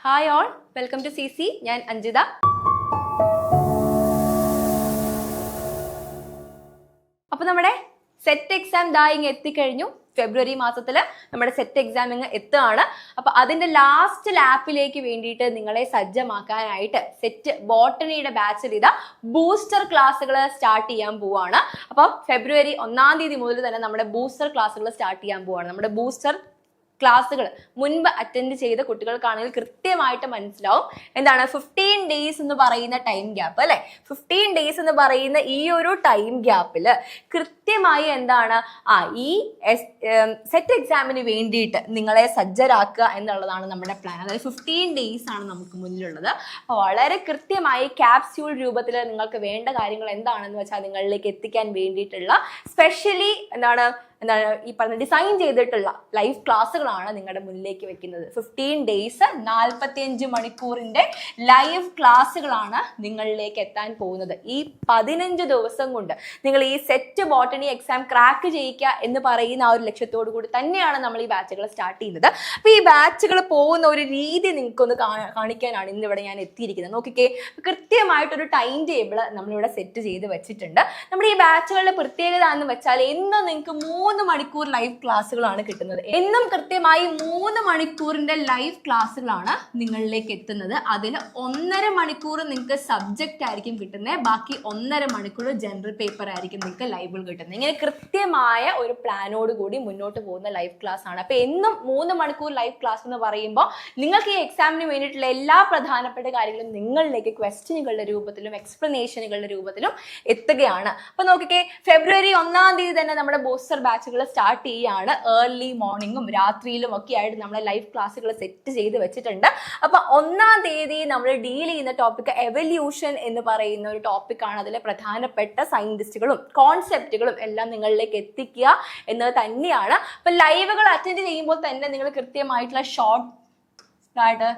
Hi all, welcome to CC. ഞാൻ അഞ്ജിത. അപ്പോൾ നമ്മുടെ സെറ്റ് എക്സാം ഇങ്ങ് എത്തിക്കഴിഞ്ഞു. ഫെബ്രുവരി മാസത്തിൽ നമ്മുടെ സെറ്റ് എക്സാം ഇങ്ങ് എത്തുകയാണ്. അപ്പോൾ അതിന്റെ ലാസ്റ്റ് ലാപ്പിലേക്ക് വേണ്ടിയിട്ട് നിങ്ങളെ സജ്ജമാക്കാനായിട്ട് സെറ്റ് ബോട്ടണിയുടെ ബാച്ചിൽ ഇതാ ബൂസ്റ്റർ ക്ലാസ്സുകൾ സ്റ്റാർട്ട് ചെയ്യാൻ പോവാണ്. അപ്പോൾ ഫെബ്രുവരി 1-ാം തീയതി മുതൽ തന്നെ നമ്മുടെ ബൂസ്റ്റർ ക്ലാസ്സുകൾ സ്റ്റാർട്ട് ചെയ്യാൻ പോവാണ്. നമ്മുടെ ബൂസ്റ്റർ ക്ലാസ്സുകൾ മുൻപ് അറ്റൻഡ് ചെയ്ത കുട്ടികൾക്കാണെങ്കിൽ കൃത്യമായിട്ട് മനസ്സിലാവും എന്താണ് 15 ഡേയ്സ് എന്ന് പറയുന്ന ടൈം ഗ്യാപ്പ് അല്ലെ. 15 ഡേയ്സ് എന്ന് പറയുന്ന ഈ ഒരു ടൈം ഗ്യാപ്പിൽ കൃത്യമായി എന്താണ് ഈ സെറ്റ് എക്സാമിന് വേണ്ടിയിട്ട് നിങ്ങളെ സജ്ജരാക്കുക എന്നുള്ളതാണ് നമ്മുടെ പ്ലാൻ. അതായത് 15 ഡേയ്സ് ആണ് നമുക്ക് മുന്നിലുള്ളത്. അപ്പോൾ വളരെ കൃത്യമായി ക്യാപ്സ്യൂൾ രൂപത്തിൽ നിങ്ങൾക്ക് വേണ്ട കാര്യങ്ങൾ എന്താണെന്ന് വെച്ചാൽ നിങ്ങളിലേക്ക് എത്തിക്കാൻ വേണ്ടിയിട്ടുള്ള സ്പെഷ്യലി എന്താണ് ഈ പറഞ്ഞ ഡിസൈൻ ചെയ്തിട്ടുള്ള ലൈവ് ക്ലാസ്സുകളാണ് നിങ്ങളുടെ മുന്നിലേക്ക് വെക്കുന്നത്. 15 ഡേയ്സ് 45 മണിക്കൂറിന്റെ ലൈവ് ക്ലാസ്സുകളാണ് നിങ്ങളിലേക്ക് എത്താൻ പോകുന്നത്. ഈ 15 ദിവസം കൊണ്ട് നിങ്ങൾ ഈ സെറ്റ് ബോട്ടണി എക്സാം ക്രാക്ക് ചെയ്യിക്കുക എന്ന് പറയുന്ന ആ ഒരു ലക്ഷ്യത്തോടു കൂടി തന്നെയാണ് നമ്മൾ ഈ ബാച്ചുകൾ സ്റ്റാർട്ട് ചെയ്യുന്നത്. അപ്പോൾ ഈ ബാച്ചുകൾ പോകുന്ന ഒരു രീതി നിങ്ങൾക്കൊന്ന് കാണിക്കാനാണ് ഇന്നിവിടെ ഞാൻ എത്തിയിരിക്കുന്നത്. നോക്കിക്കേ, കൃത്യമായിട്ടൊരു ടൈം ടേബിൾ നമ്മളിവിടെ സെറ്റ് ചെയ്ത് വെച്ചിട്ടുണ്ട്. നമ്മുടെ ഈ ബാച്ചുകളുടെ പ്രത്യേകത എന്ന് വെച്ചാൽ എന്നും നിങ്ങൾക്ക് 3 മണിക്കൂർ ലൈവ് ക്ലാസ്സുകളാണ് കിട്ടുന്നത്. എന്നും കൃത്യമായി 3 മണിക്കൂറിന്റെ ലൈവ് ക്ലാസ്സുകളാണ് നിങ്ങളിലേക്ക് എത്തുന്നത്. അതിൽ 1.5 മണിക്കൂർ നിങ്ങൾക്ക് സബ്ജക്റ്റ് ആയിരിക്കും കിട്ടുന്നത്, ബാക്കി 1.5 മണിക്കൂർ ജനറൽ പേപ്പർ ആയിരിക്കും നിങ്ങൾക്ക് ലൈവുകൾ കിട്ടുന്നത്. ഇങ്ങനെ കൃത്യമായ ഒരു പ്ലാനോട് കൂടി മുന്നോട്ട് പോകുന്ന ലൈവ് ക്ലാസ് ആണ്. അപ്പൊ എന്നും 3 മണിക്കൂർ ലൈവ് ക്ലാസ് എന്ന് പറയുമ്പോൾ നിങ്ങൾക്ക് ഈ എക്സാമിന് വേണ്ടിയിട്ടുള്ള എല്ലാ പ്രധാനപ്പെട്ട കാര്യങ്ങളും നിങ്ങളിലേക്ക് ക്വസ്റ്റ്യനുകളുടെ രൂപത്തിലും എക്സ്പ്ലനേഷനുകളുടെ രൂപത്തിലും എത്തുകയാണ്. അപ്പൊ നോക്കിക്കേ, ഫെബ്രുവരി 1-ാം തീയതി തന്നെ നമ്മുടെ ബൂസ്റ്റർ ബാച്ചുകൾ സ്റ്റാർട്ട് ചെയ്യാണ്. ഏർലി മോർണിംഗും രാത്രിയിലും ഒക്കെ ആയിട്ട് നമ്മളെ ലൈവ് ക്ലാസ്സുകൾ സെറ്റ് ചെയ്ത് വെച്ചിട്ടുണ്ട്. അപ്പൊ 1-ാം തീയതി നമ്മൾ ഡീൽ ചെയ്യുന്ന ടോപ്പിക് എവല്യൂഷൻ എന്ന് പറയുന്ന ഒരു ടോപ്പിക്കാണ്. അതിലെ പ്രധാനപ്പെട്ട സയന്റിസ്റ്റുകളും കോൺസെപ്റ്റുകളും എല്ലാം നിങ്ങളിലേക്ക് എത്തിക്കുക എന്നത് തന്നെയാണ്. അപ്പൊ ലൈവുകൾ അറ്റൻഡ് ചെയ്യുമ്പോൾ തന്നെ നിങ്ങൾ കൃത്യമായിട്ടുള്ള ഷോർട്ട് ആയിട്ട്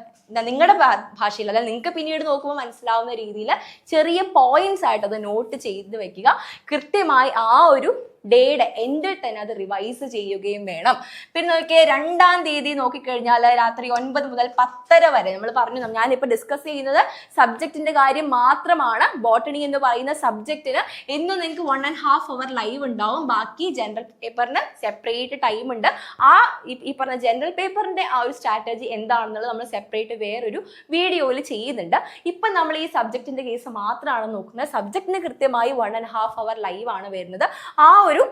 നിങ്ങളുടെ ഭാഷയിൽ, അതായത് നിങ്ങൾക്ക് പിന്നീട് നോക്കുമ്പോൾ മനസ്സിലാവുന്ന രീതിയിൽ ചെറിയ പോയിന്റ്സ് ആയിട്ട് അത് നോട്ട് ചെയ്ത് വെക്കുക. കൃത്യമായി ആ ഒരു ഡേയുടെ എൻഡിൽ തന്നെ അത് റിവൈസ് ചെയ്യുകയും വേണം. പിന്നെ നോക്കിയേ, 2-ാം തീയതി നോക്കിക്കഴിഞ്ഞാൽ രാത്രി 9 മുതൽ 10:30 വരെ നമ്മൾ പറഞ്ഞു, ഞാനിപ്പോൾ ഡിസ്കസ് ചെയ്യുന്നത് സബ്ജക്റ്റിന്റെ കാര്യം മാത്രമാണ്. ബോട്ടണി എന്ന് പറയുന്ന സബ്ജക്റ്റിന് ഇന്നും നിങ്ങൾക്ക് 1.5 hour ലൈവ് ഉണ്ടാവും. ബാക്കി ജനറൽ പേപ്പറിന് സെപ്പറേറ്റ് ടൈം ഉണ്ട്. ഈ പറഞ്ഞ ജനറൽ പേപ്പറിന്റെ ആ ഒരു സ്ട്രാറ്റജി എന്താണെന്നുള്ളത് നമ്മൾ സെപ്പറേറ്റ് വേറൊരു വീഡിയോയിൽ ചെയ്യുന്നുണ്ട്. ഇപ്പം നമ്മൾ ഈ സബ്ജക്റ്റിന്റെ കേസ് മാത്രമാണ് നോക്കുന്നത്. സബ്ജക്റ്റിന് കൃത്യമായി 1.5 hour ലൈവ് ആണ് വരുന്നത്. ആ ഒരു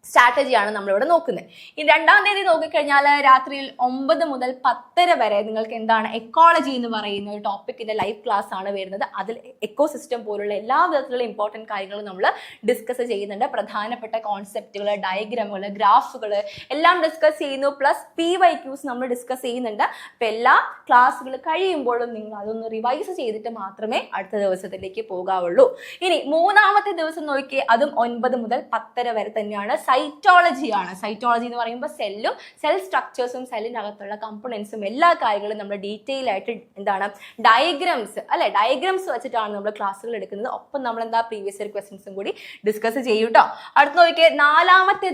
സ്ട്രാറ്റജിയാണ് നമ്മളിവിടെ നോക്കുന്നത്. ഈ 2-ാം തീയതി നോക്കിക്കഴിഞ്ഞാൽ രാത്രിയിൽ 9 മുതൽ 10:30 വരെ നിങ്ങൾക്ക് എന്താണ് എക്കോളജി എന്ന് പറയുന്ന ഒരു ടോപ്പിക്കിന്റെ ലൈവ് ക്ലാസ് ആണ് വരുന്നത്. അതിൽ എക്കോസിസ്റ്റം പോലുള്ള എല്ലാ വിധത്തിലുള്ള ഇമ്പോർട്ടൻറ്റ് കാര്യങ്ങളും നമ്മൾ ഡിസ്കസ് ചെയ്യുന്നുണ്ട്. പ്രധാനപ്പെട്ട കോൺസെപ്റ്റുകൾ, ഡയഗ്രാമുകൾ, ഗ്രാഫുകൾ എല്ലാം ഡിസ്കസ് ചെയ്യുന്നു. പ്ലസ് PYQs നമ്മൾ ഡിസ്കസ് ചെയ്യുന്നുണ്ട്. അപ്പം എല്ലാ ക്ലാസ്സുകൾ കഴിയുമ്പോഴും നിങ്ങൾ അതൊന്ന് റിവൈസ് ചെയ്തിട്ട് മാത്രമേ അടുത്ത ദിവസത്തിലേക്ക് പോകാവുള്ളൂ. ഇനി 3-ാമത്തെ ദിവസം നോക്കിയേ, അതും 9 മുതൽ 10:30 വരെ തന്നെയാണ്. സൈറ്റോളജി ആണ്. സൈറ്റോളജി എന്ന് പറയുമ്പോൾ സെല്ലും സെൽ സ്ട്രക്ചേഴ്സും സെല്ലിനകത്തുള്ള കമ്പോണൻസും എല്ലാ കാര്യങ്ങളും നമ്മൾ ഡീറ്റെയിൽ ആയിട്ട് എന്താണ് ഡയഗ്രാംസ് അല്ലെ, ഡയഗ്രാംസ് വെച്ചിട്ടാണ് നമ്മൾ ക്ലാസ്സുകൾ എടുക്കുന്നത്. ഒപ്പം നമ്മൾ എന്താ പ്രീവിയസ് ഇയർ ക്വസ്റ്റ്യൻസും കൂടി ഡിസ്കസ് ചെയ്യും കേട്ടോ. അടുത്ത് നോക്കിയേ, 4-ാമത്തെ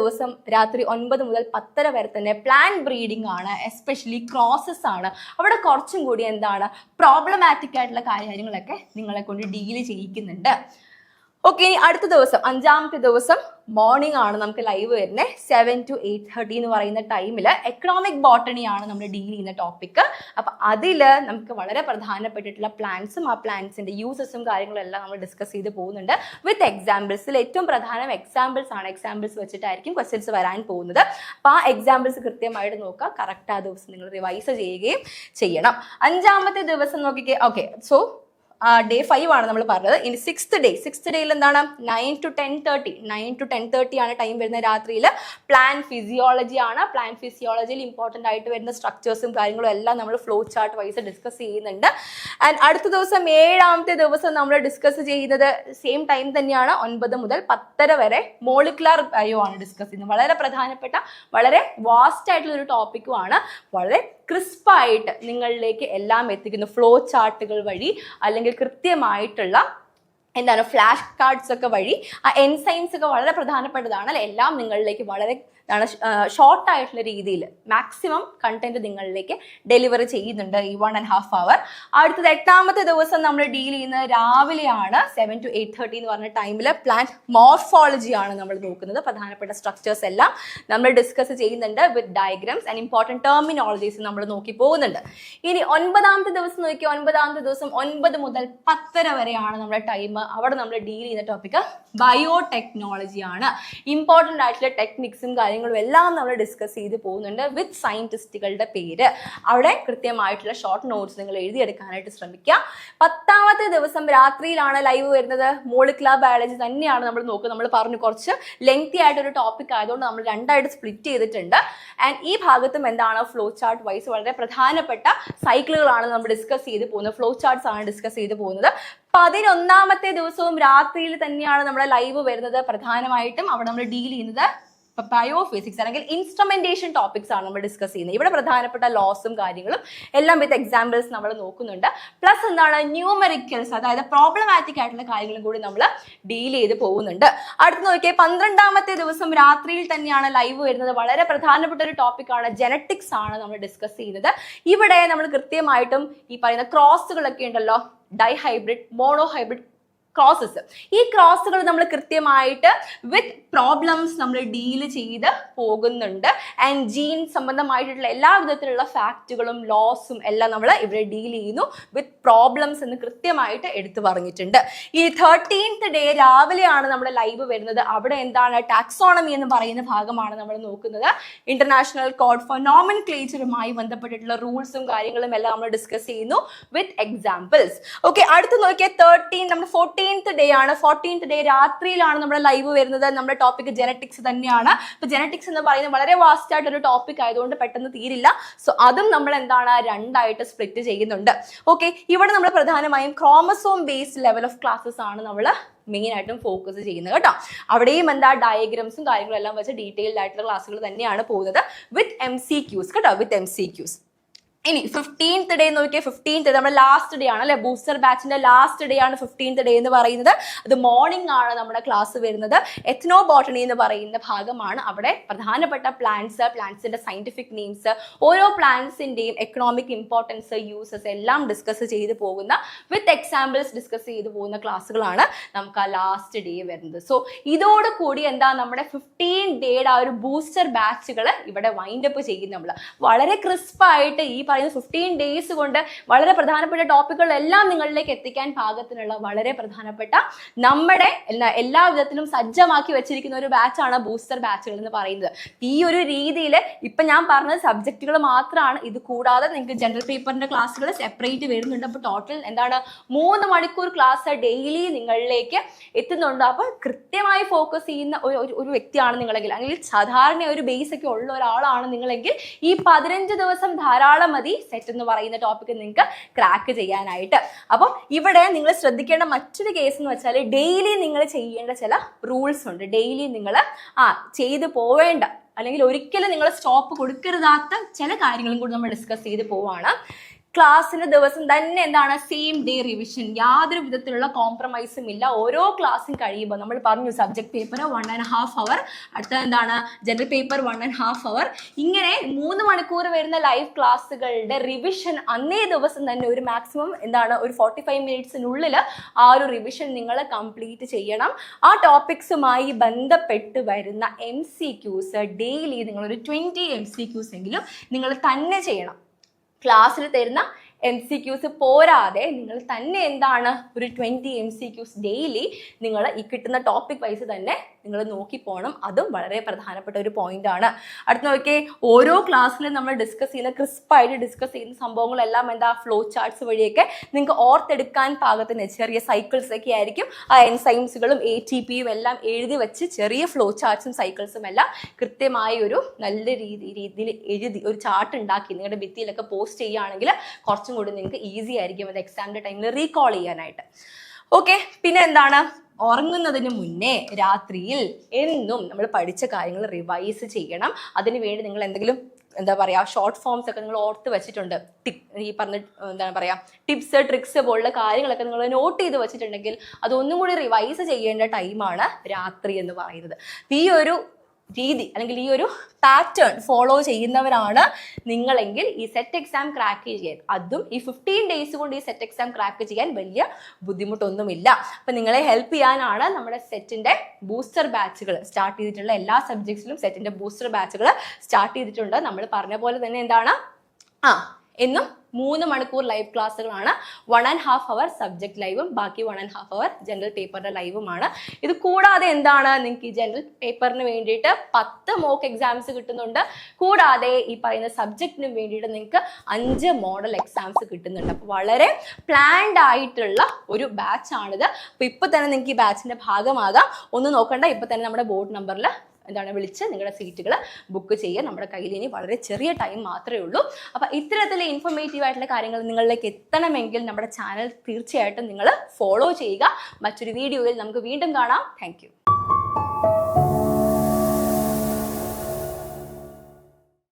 ദിവസം രാത്രി 9 മുതൽ 10:30 വരെ തന്നെ പ്ലാൻ ബ്രീഡിംഗ് ആണ്. എസ്പെഷ്യലി ക്രോസസ് ആണ്. അവിടെ കുറച്ചും കൂടി എന്താണ് പ്രോബ്ലമാറ്റിക് ആയിട്ടുള്ള കാര്യങ്ങളൊക്കെ നിങ്ങളെ കൊണ്ട് ഡീൽ ചെയ്യിക്കുന്നുണ്ട്. ഓക്കെ, അടുത്ത ദിവസം 5-ാമത്തെ ദിവസം മോർണിംഗ് ആണ് നമുക്ക് ലൈവ് വരുന്നത്. 7 to 8:30 എന്ന് പറയുന്ന ടൈമിൽ എക്കണോമിക് ബോട്ടണി ആണ് നമ്മൾ ഡീൽ ചെയ്യുന്ന ടോപ്പിക്ക്. അപ്പം അതിൽ നമുക്ക് വളരെ പ്രധാനപ്പെട്ടിട്ടുള്ള പ്ലാന്റ്സും ആ പ്ലാന്റ്സിന്റെ യൂസസും കാര്യങ്ങളും എല്ലാം നമ്മൾ ഡിസ്കസ് ചെയ്ത് പോകുന്നുണ്ട് വിത്ത് എക്സാമ്പിൾസിൽ. ഏറ്റവും പ്രധാനം എക്സാമ്പിൾസ് ആണ്. എക്സാമ്പിൾസ് വെച്ചിട്ടായിരിക്കും ക്വസ്റ്റ്യൻസ് വരാൻ പോകുന്നത്. അപ്പോൾ ആ എക്സാമ്പിൾസ് കൃത്യമായിട്ട് നോക്കുക. കറക്റ്റ് ആ ദിവസം നിങ്ങൾ റിവൈസ് ചെയ്യുകയും ചെയ്യണം. 5-ാമത്തെ ദിവസം നോക്കിക്കേ. ഓക്കെ, സോ ഡേ 5 ആണ് നമ്മൾ പറഞ്ഞത്. ഇനി 6th ഡേയിൽ എന്താണ് 9 to 10:30 ആണ് ടൈം വരുന്നത്. രാത്രിയിൽ പ്ലാൻ ഫിസിയോളജി ആണ്. പ്ലാൻ ഫിസിയോളജിയിൽ ഇമ്പോർട്ടൻ്റ് ആയിട്ട് വരുന്ന സ്ട്രക്ചേഴ്സും കാര്യങ്ങളും എല്ലാം നമ്മൾ ഫ്ലോ ചാർട്ട് വൈസ് ഡിസ്കസ് ചെയ്യുന്നുണ്ട്. ആൻഡ് അടുത്ത ദിവസം 7-ാമത്തെ ദിവസം നമ്മൾ ഡിസ്കസ് ചെയ്യുന്നത് സെയിം ടൈം തന്നെയാണ്. 9 മുതൽ 10:30 വരെ മോളിക്കുലർ ബയോ ആണ് ഡിസ്കസ് ചെയ്യുന്നത്. വളരെ പ്രധാനപ്പെട്ട, വളരെ വാസ്റ്റ് ആയിട്ടുള്ള ഒരു ടോപ്പിക്കുമാണ്. വളരെ ക്രിസ്പായിട്ട് നിങ്ങളിലേക്ക് എല്ലാം എത്തിക്കുന്നു. ഫ്ലോ ചാർട്ടുകൾ വഴി അല്ലെങ്കിൽ കൃത്യമായിട്ടുള്ള എന്താണ് ഫ്ലാഷ് കാർഡ്സ് ഒക്കെ വഴി. ആ എൻസൈംസ് ഒക്കെ വളരെ പ്രധാനപ്പെട്ടതാണ് അല്ലെ. എല്ലാം നിങ്ങളിലേക്ക് വളരെ ഷോർട്ട് ആയിട്ടുള്ള രീതിയിൽ മാക്സിമം കണ്ടന്റ് നിങ്ങളിലേക്ക് ഡെലിവറി ചെയ്യുന്നുണ്ട് ഈ 1.5 hour. അടുത്തത് 8ാമത്തെ ദിവസം നമ്മൾ ഡീൽ ചെയ്യുന്നത് രാവിലെയാണ് 7 to 8:30 എന്ന് പറഞ്ഞ ടൈമിൽ പ്ലാന്റ് മോർഫോളജി ആണ് നമ്മൾ നോക്കുന്നത്. പ്രധാനപ്പെട്ട സ്ട്രക്ചേഴ്സ് എല്ലാം നമ്മൾ ഡിസ്കസ് ചെയ്യുന്നുണ്ട് വിത്ത് ഡയഗ്രാംസ് ആൻഡ് ഇമ്പോർട്ടൻറ്റ് ടെർമിനോളജീസ് നമ്മൾ നോക്കി പോകുന്നുണ്ട്. ഇനി 9ാമത്തെ ദിവസം നോക്കിയാൽ 9ാമത്തെ ദിവസം 9 മുതൽ 10:30 വരെയാണ് നമ്മുടെ ടൈം. അവിടെ നമ്മൾ ഡീൽ ചെയ്യുന്ന ടോപ്പിക് ബയോടെക്നോളജി ആണ്. ഇമ്പോർട്ടൻ്റ് ആയിട്ടുള്ള ടെക്നിക്സും കാര്യങ്ങളും എല്ലാം നമ്മൾ ഡിസ്കസ് ചെയ്ത് പോകുന്നുണ്ട് വിത്ത് സയന്റിസ്റ്റുകളുടെ പേര്. അവിടെ കൃത്യമായിട്ടുള്ള ഷോർട്ട് നോട്ട്സ് നിങ്ങൾ എഴുതിയെടുക്കാനായിട്ട് ശ്രമിക്കുക. 10ാമത്തെ ദിവസം രാത്രിയിലാണ് ലൈവ് വരുന്നത്. മോളിക്കുലർ ബയോളജി തന്നെയാണ് നമ്മൾ നോക്കുക. നമ്മൾ പറഞ്ഞു കുറച്ച് ലെങ്തി ആയിട്ടൊരു ടോപ്പിക് ആയതുകൊണ്ട് നമ്മൾ രണ്ടായിട്ട് സ്പ്ലിറ്റ് ചെയ്തിട്ടുണ്ട്. ആൻഡ് ഈ ഭാഗത്തും എന്താണ് ഫ്ലോ ചാർട്ട് വൈസ് വളരെ പ്രധാനപ്പെട്ട സൈക്കിളുകളാണ് നമ്മൾ ഡിസ്കസ് ചെയ്ത് പോകുന്നത്. ഫ്ലോ ചാർട്ട്സ് ആണ് ഡിസ്കസ് ചെയ്ത് പോകുന്നത്. 11ാമത്തെ ദിവസവും രാത്രിയിൽ തന്നെയാണ് നമ്മുടെ ലൈവ് വരുന്നത്. പ്രധാനമായിട്ടും അവിടെ നമ്മൾ ഡീൽ ചെയ്യുന്നത് ബയോഫിസിക്സ് അല്ലെങ്കിൽ ഇൻസ്ട്രുമെന്റേഷൻ ടോപ്പിക്സ് ആണ് നമ്മൾ ഡിസ്കസ് ചെയ്യുന്നത്. ഇവിടെ പ്രധാനപ്പെട്ട ലോസും കാര്യങ്ങളും എല്ലാം വിത്ത് എക്സാമ്പിൾസ് നമ്മൾ നോക്കുന്നുണ്ട്. പ്ലസ് എന്താണ് ന്യൂമറിക്കൽസ്, അതായത് പ്രോബ്ലമാറ്റിക് ആയിട്ടുള്ള കാര്യങ്ങളും കൂടി നമ്മൾ ഡീൽ ചെയ്ത് പോകുന്നുണ്ട്. അടുത്ത് നോക്കിയാൽ 12ാമത്തെ ദിവസം രാത്രിയിൽ തന്നെയാണ് ലൈവ് വരുന്നത്. വളരെ പ്രധാനപ്പെട്ട ഒരു ടോപ്പിക്കാണ് ജെനറ്റിക്സ് ആണ് നമ്മൾ ഡിസ്കസ് ചെയ്യുന്നത്. ഇവിടെ നമ്മൾ കൃത്യമായിട്ടും ഈ പറയുന്ന ക്രോസുകളൊക്കെ ഉണ്ടല്ലോ, ഡൈഹൈബ്രിഡ്, മോണോഹൈബ്രിഡ് ക്രോസസ്. ഈ ക്രോസുകൾ നമ്മൾ കൃത്യമായിട്ട് വിത്ത് പ്രോബ്ലംസ് നമ്മൾ ഡീൽ ചെയ്ത് പോകുന്നുണ്ട്. ആൻഡ് ജീൻ സംബന്ധമായിട്ടുള്ള എല്ലാ വിധത്തിലുള്ള ഫാക്റ്റുകളും ലോസും എല്ലാം നമ്മൾ ഇവിടെ ഡീൽ ചെയ്യുന്നു വിത്ത് പ്രോബ്ലംസ് എന്ന് കൃത്യമായിട്ട് എടുത്തു പറഞ്ഞിട്ടുണ്ട്. ഈ 13th ഡേ രാവിലെയാണ് നമ്മുടെ ലൈവ് വരുന്നത്. അവിടെ എന്താണ് ടാക്സോണമി എന്ന് പറയുന്ന ഭാഗമാണ് നമ്മൾ നോക്കുന്നത്. ഇന്റർനാഷണൽ കോഡ് ഫോർ നോമൻക്ലേച്ചറുമായി ബന്ധപ്പെട്ടിട്ടുള്ള റൂൾസും കാര്യങ്ങളും എല്ലാം നമ്മൾ ഡിസ്കസ് ചെയ്യുന്നു വിത്ത് എക്സാമ്പിൾസ്. ഓക്കെ, അടുത്ത് നോക്കിയാൽ 14th ഡേ ആണ്. 14th ഡേ രാത്രിയിലാണ് നമ്മുടെ ലൈവ് വരുന്നത്. നമ്മുടെ ടോപ്പിക് ജെനറ്റിക്സ് തന്നെയാണ്. ഇപ്പൊ ജെനറ്റിക്സ് എന്ന് പറയുന്നത് വളരെ വാസ്റ്റ് ആയിട്ടൊരു ടോപ്പിക് ആയതുകൊണ്ട് പെട്ടെന്ന് തീരില്ല. സോ അതും നമ്മൾ എന്താണ് രണ്ടായിട്ട് സ്പ്ലിറ്റ് ചെയ്യുന്നുണ്ട്. ഓക്കെ, ഇവിടെ നമ്മൾ പ്രധാനമായും chromosome based level of classes ആണ് നമ്മൾ മെയിൻ ആയിട്ടും ഫോക്കസ് ചെയ്യുന്നത് കേട്ടോ. അവിടെയും എന്താ ഡയഗ്രാംസും കാര്യങ്ങളും എല്ലാം വെച്ച് ഡീറ്റെയിൽഡ് ആയിട്ടുള്ള ക്ലാസ്സുകൾ തന്നെയാണ് പോകുന്നത് വിത്ത് MCQs കേട്ടോ, വിത്ത് MCQs. ഇനി 15th ഡേ നോക്കിയാൽ 15th നമ്മുടെ ലാസ്റ്റ് ഡേ ആണ് അല്ലെ, ബൂസ്റ്റർ ബാച്ചിന്റെ ലാസ്റ്റ് ഡേ ആണ് 15th ഡേ എന്ന് പറയുന്നത്. അത് മോർണിംഗ് ആണ് നമ്മുടെ ക്ലാസ് വരുന്നത്. എത്നോ ബോട്ടണി എന്ന് പറയുന്ന ഭാഗമാണ്. അവിടെ പ്രധാനപ്പെട്ട പ്ലാന്റ്സിന്റെ സയന്റിഫിക് നെയിംസ്, ഓരോ പ്ലാന്റ്സിന്റെയും എക്കണോമിക് ഇമ്പോർട്ടൻസ്, യൂസസ് എല്ലാം ഡിസ്കസ് ചെയ്ത് പോകുന്ന വിത്ത് എക്സാമ്പിൾസ് ഡിസ്കസ് ചെയ്ത് പോകുന്ന ക്ലാസ്സുകളാണ് നമുക്ക് ആ ലാസ്റ്റ് ഡേ വരുന്നത്. സോ ഇതോട് കൂടി എന്താ നമ്മുടെ 15 ഡേയുടെ ആ ഒരു ബൂസ്റ്റർ ബാച്ചുകൾ ഇവിടെ വൈൻഡപ്പ് ചെയ്യും. നമ്മൾ വളരെ ക്രിസ്പായിട്ട് ഈ പറയുന്ന 15 ഡേയ്സ് കൊണ്ട് വളരെ പ്രധാനപ്പെട്ട ടോപ്പിക്കുകളെല്ലാം നിങ്ങളിലേക്ക് എത്തിക്കാൻ പാകത്തിനുള്ള വളരെ പ്രധാനപ്പെട്ട നമ്മുടെ എല്ലാ വിധത്തിലും സജ്ജമാക്കി വെച്ചിരിക്കുന്ന ഒരു ബാച്ചാണ് ബൂസ്റ്റർ ബാച്ചുകൾ എന്ന് പറയുന്നത്. ഈ ഒരു രീതിയിൽ ഇപ്പൊ ഞാൻ പറഞ്ഞത് സബ്ജക്റ്റുകൾ മാത്രമാണ്. ഇത് കൂടാതെ നിങ്ങൾക്ക് ജനറൽ പേപ്പറിന്റെ ക്ലാസ്സുകൾ സെപ്പറേറ്റ് വരുന്നുണ്ട്. അപ്പൊ ടോട്ടൽ എന്താണ് 3 മണിക്കൂർ ക്ലാസ് ഡെയിലി നിങ്ങളിലേക്ക് എത്തുന്നുണ്ട്. അപ്പൊ കൃത്യമായി ഫോക്കസ് ചെയ്യുന്ന ഒരു വ്യക്തിയാണ് നിങ്ങളെങ്കിൽ, അല്ലെങ്കിൽ സാധാരണ ഒരു ബേസ് ഒക്കെ ഉള്ള ഒരാളാണ് നിങ്ങളെങ്കിൽ ഈ 15 ദിവസം ധാരാളം മതി സെറ്റ് എന്ന് പറയുന്ന ടോപ്പിക്ക് നിങ്ങൾക്ക് ക്രാക്ക് ചെയ്യാനായിട്ട്. അപ്പോൾ ഇവിടെ നിങ്ങൾ ശ്രദ്ധിക്കേണ്ട മറ്റൊരു കേസ് എന്ന് വെച്ചാൽ ഡെയിലി നിങ്ങൾ ചെയ്യേണ്ട ചില റൂൾസ് ഉണ്ട്. ഡെയിലി നിങ്ങൾ ചെയ്തു പോവേണ്ട അല്ലെങ്കിൽ ഒരിക്കലും നിങ്ങൾ സ്റ്റോപ്പ് കൊടുക്കരുതാത്ത ചില കാര്യങ്ങളും കൂടി നമ്മൾ ഡിസ്കസ് ചെയ്ത് പോവാണ്. ക്ലാസ്സിന്റെ ദിവസം തന്നെ എന്താണ് സെയിം ഡേ റിവിഷൻ, യാതൊരു വിധത്തിലുള്ള കോംപ്രമൈസും ഇല്ല. ഓരോ ക്ലാസ്സും കഴിയുമ്പോൾ നമ്മൾ പറഞ്ഞു സബ്ജക്ട് പേപ്പർ 1.5 hour, അടുത്ത എന്താണ് ജനറൽ പേപ്പർ 1.5 hour, ഇങ്ങനെ 3 മണിക്കൂർ വരുന്ന ലൈവ് ക്ലാസ്സുകളുടെ റിവിഷൻ അന്നേ ദിവസം തന്നെ ഒരു മാക്സിമം എന്താണ് ഒരു 45 മിനിറ്റ്സിനുള്ളിൽ ആ ഒരു റിവിഷൻ നിങ്ങൾ കംപ്ലീറ്റ് ചെയ്യണം. ആ ടോപ്പിക്സുമായി ബന്ധപ്പെട്ട് വരുന്ന MCQs ഡെയിലി നിങ്ങളൊരു 20 MCQs എങ്കിലും നിങ്ങൾ തന്നെ ചെയ്യണം. ക്ലാസ്സിൽ തരുന്ന MCQs പോരാതെ നിങ്ങൾ തന്നെ എന്താണ് ഒരു 20 MCQs ഡെയിലി നിങ്ങൾ ഈ കിട്ടുന്ന ടോപ്പിക് വൈസ് തന്നെ നിങ്ങൾ നോക്കി പോകണം. അതും വളരെ പ്രധാനപ്പെട്ട ഒരു പോയിന്റ് ആണ്. അടുത്ത നോക്കിയേ, ഓരോ ക്ലാസ്സിലും നമ്മൾ ഡിസ്കസ് ചെയ്യുന്ന ക്രിസ്പായിട്ട് ഡിസ്കസ് ചെയ്യുന്ന സംഭവങ്ങളെല്ലാം എന്താ ഫ്ലോ ചാർട്ട്സ് വഴിയൊക്കെ നിങ്ങൾക്ക് ഓർത്തെടുക്കാൻ പാകത്തിന് ചെറിയ സൈക്കിൾസ് ഒക്കെ ആയിരിക്കും. ആ എൻസൈംസുകളും ATPയും എല്ലാം എഴുതി വെച്ച് ചെറിയ ഫ്ലോ ചാർട്ട്സും സൈക്കിൾസും എല്ലാം കൃത്യമായി ഒരു നല്ല രീതിയിൽ എഴുതി ഒരു ചാർട്ട് ഉണ്ടാക്കി നിങ്ങളുടെ ഭിത്തിയിലൊക്കെ പോസ്റ്റ് ചെയ്യുകയാണെങ്കിൽ കുറച്ചും കൂടി നിങ്ങൾക്ക് ഈസി ആയിരിക്കും അത് എക്സാമിന്റെ ടൈമിൽ റീകോൾ ചെയ്യാനായിട്ട്. ഓക്കെ, പിന്നെ എന്താണ്, ഉറങ്ങുന്നതിന് മുന്നേ രാത്രിയിൽ എന്നും നമ്മൾ പഠിച്ച കാര്യങ്ങൾ റിവൈസ് ചെയ്യണം. അതിനുവേണ്ടി നിങ്ങൾ എന്തെങ്കിലും എന്താ പറയുക ഷോർട്ട് ഫോംസ് ഒക്കെ നിങ്ങൾ ഓർത്ത് വെച്ചിട്ടുണ്ട്, ഈ പറഞ്ഞ എന്താണ് പറയുക ടിപ്സ് ട്രിക്സ് പോലുള്ള കാര്യങ്ങളൊക്കെ നിങ്ങൾ നോട്ട് ചെയ്ത് വെച്ചിട്ടുണ്ടെങ്കിൽ അതൊന്നും കൂടി റിവൈസ് ചെയ്യേണ്ട ടൈമാണ് രാത്രി എന്ന് പറയുന്നത്. ഈ ഒരു രീതി അല്ലെങ്കിൽ ഈ ഒരു പാറ്റേൺ ഫോളോ ചെയ്യുന്നവരാണ് നിങ്ങളെങ്കിൽ ഈ സെറ്റ് എക്സാം ക്രാക്ക് ചെയ്യാൻ, അതും ഈ 15 ഡേയ്സ് കൊണ്ട് ഈ സെറ്റ് എക്സാം ക്രാക്ക് ചെയ്യാൻ വലിയ ബുദ്ധിമുട്ടൊന്നുമില്ല. അപ്പം നിങ്ങളെ ഹെൽപ്പ് ചെയ്യാനാണ് നമ്മുടെ സെറ്റിന്റെ ബൂസ്റ്റർ ബാച്ചുകൾ സ്റ്റാർട്ട് ചെയ്തിട്ടുള്ള. എല്ലാ സബ്ജക്ട്സിലും സെറ്റിന്റെ ബൂസ്റ്റർ ബാച്ചുകൾ സ്റ്റാർട്ട് ചെയ്തിട്ടുണ്ട്. നമ്മൾ പറഞ്ഞ പോലെ തന്നെ എന്താണ്, എന്നും 3 മണിക്കൂർ ലൈവ് ക്ലാസ്സുകളാണ്. 1.5 hour സബ്ജക്ട് ലൈവും ബാക്കി 1.5 hour ജനറൽ പേപ്പറിന്റെ ലൈവുമാണ്. ഇത് കൂടാതെ എന്താണ്, നിങ്ങൾക്ക് ഈ ജനറൽ പേപ്പറിന് വേണ്ടിയിട്ട് 10 മോക്ക് എക്സാംസ് കിട്ടുന്നുണ്ട്. കൂടാതെ ഈ പറയുന്ന സബ്ജക്റ്റിന് വേണ്ടിയിട്ട് നിങ്ങൾക്ക് 5 മോഡൽ എക്സാംസ് കിട്ടുന്നുണ്ട്. അപ്പോൾ വളരെ പ്ലാൻഡ് ആയിട്ടുള്ള ഒരു ബാച്ചാണിത്. അപ്പോൾ ഇപ്പോൾ തന്നെ നിങ്ങൾക്ക് ഈ ബാച്ചിന്റെ ഭാഗമാകാം. ഒന്നും നോക്കണ്ട, ഇപ്പോൾ തന്നെ നമ്മുടെ ബോർഡ് നമ്പറിൽ വിളിച്ച് നിങ്ങളുടെ സീറ്റുകൾ ബുക്ക് ചെയ്യുക. നമ്മുടെ കയ്യിൽ ഇനി വളരെ ചെറിയ ടൈം മാത്രമേ ഉള്ളൂ. അപ്പോൾ ഇത്തരത്തിലെ ഇൻഫോർമേറ്റീവ് ആയിട്ടുള്ള കാര്യങ്ങൾ നിങ്ങളിലേക്ക് എത്തണമെങ്കിൽ നമ്മുടെ ചാനൽ തീർച്ചയായിട്ടും നിങ്ങൾ ഫോളോ ചെയ്യുക. മറ്റൊരു വീഡിയോയിൽ നമുക്ക് വീണ്ടും കാണാം. താങ്ക്